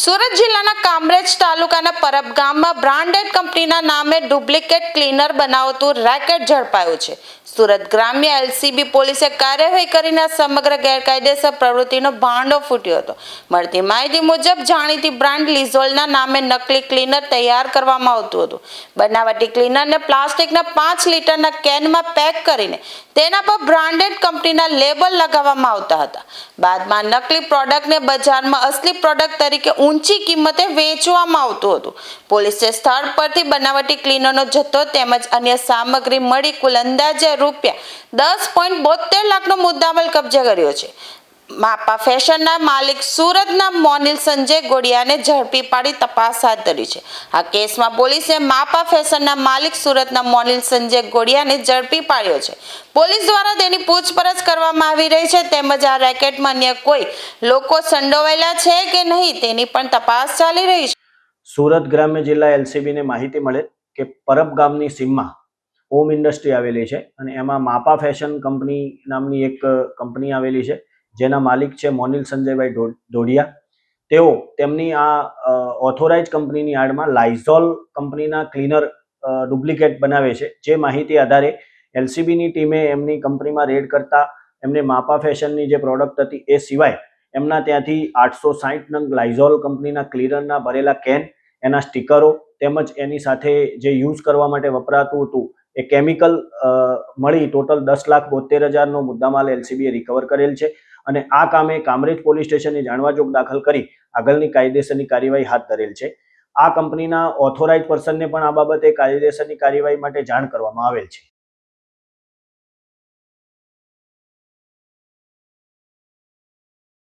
સુરત જિલ્લાના કામરેજ તાલુકાના પરબ ગામમાં બ્રાન્ડેડ કંપનીના નામે ડુપ્લિકેટ ક્લીનર બનાવતું રેકેટ ઝડપાયું છે. સુરત ગ્રામ્ય એલસીબી પોલીસે કાર્યવાહી કરીને સમગ્ર ગેરકાયદેસર પ્રવૃત્તિનો ભાંડો ફૂટ્યો હતો. મળતી માહિતી મુજબ જાણીતી બ્રાન્ડ લિઝોલના નામે નકલી ક્લીનર તૈયાર કરવામાં આવતું હતું. બનાવટી ક્લીનરને પ્લાસ્ટિકના 5 લીટરના કેનમાં પેક કરીને તેના પર બ્રાન્ડેડ કંપનીના લેબલ લગાવવામાં આવતા હતા. બાદમાં નકલી પ્રોડક્ટને બજારમાં અસલી પ્રોડક્ટ તરીકે ઊંચી કિંમતે વેચવામાં આવતું હતું. પોલીસે સ્થળ પરથી બનાવટી ક્લીનરનો જથ્થો તેમજ અન્ય સામગ્રી મળી કુલ અંદાજે ₹10.72 લાખનો મુદ્દામાલ કબજે કર્યો છે. માપા ફેશનના માલિક સુરતના મોનિલ સંજય ગોડિયાને ઝડપી પાડી તપાસ હાથ ધરી છે. આ કેસમાં પોલીસે માપા ફેશનના માલિક સુરતના મોનિલ સંજય ગોડિયાને ઝડપી પાડ્યો છે. પોલીસ દ્વારા તેની પૂછપરછ કરવામાં આવી રહી છે. તેમજ આ રેકેટમાં અન્ય કોઈ લોકો સંડોવાયેલા છે કે નહીં તેની પણ તપાસ ચાલી રહી છે. સુરત ગ્રામ્ય જિલ્લા એલસીબીને માહિતી મળે કે પરબ ગામની સીમમાં ઓમ ઇન્ડસ્ટ્રી આવેલી છે અને એમાં માપા ફેશન કંપની નામની એક કંપની આવેલી છે, જેના માલિક છે મોનિલ સંજયભાઈ ડોડિયા. તેઓ તેમની આ ઓથોરાઇઝ કંપનીની આડમાં લાઇઝોલ કંપનીના ક્લીનર ડુપ્લિકેટ બનાવે છે. જે માહિતી આધારે એલસીબીની ટીમે એમની કંપનીમાં રેડ કરતા એમને માપા ફેશનની જે પ્રોડક્ટ હતી એ સિવાય એમના ત્યાંથી 860 નંગ લાઇઝોલ કંપનીના ક્લીનરના ભરેલા કેન, એના સ્ટીકરો તેમજ એની સાથે જે યુઝ કરવા માટે વપરાતું હતું એ કેમિકલ મળી ટોટલ 10,72,000નો મુદ્દામાલ એલસીબીએ રિકવર કરેલ છે. અને આ કામે કામરેજ પોલીસ સ્ટેશને જાણવાજોગ દાખલ કરી આગળની કાયદેસરની કાર્યવાહી હાથ ધરેલ છે. આ કંપનીના ઓથોરાઇઝ પર્સનને પણ આ બાબતે કાયદેસરની કાર્યવાહી માટે જાણ કરવામાં આવેલ છે.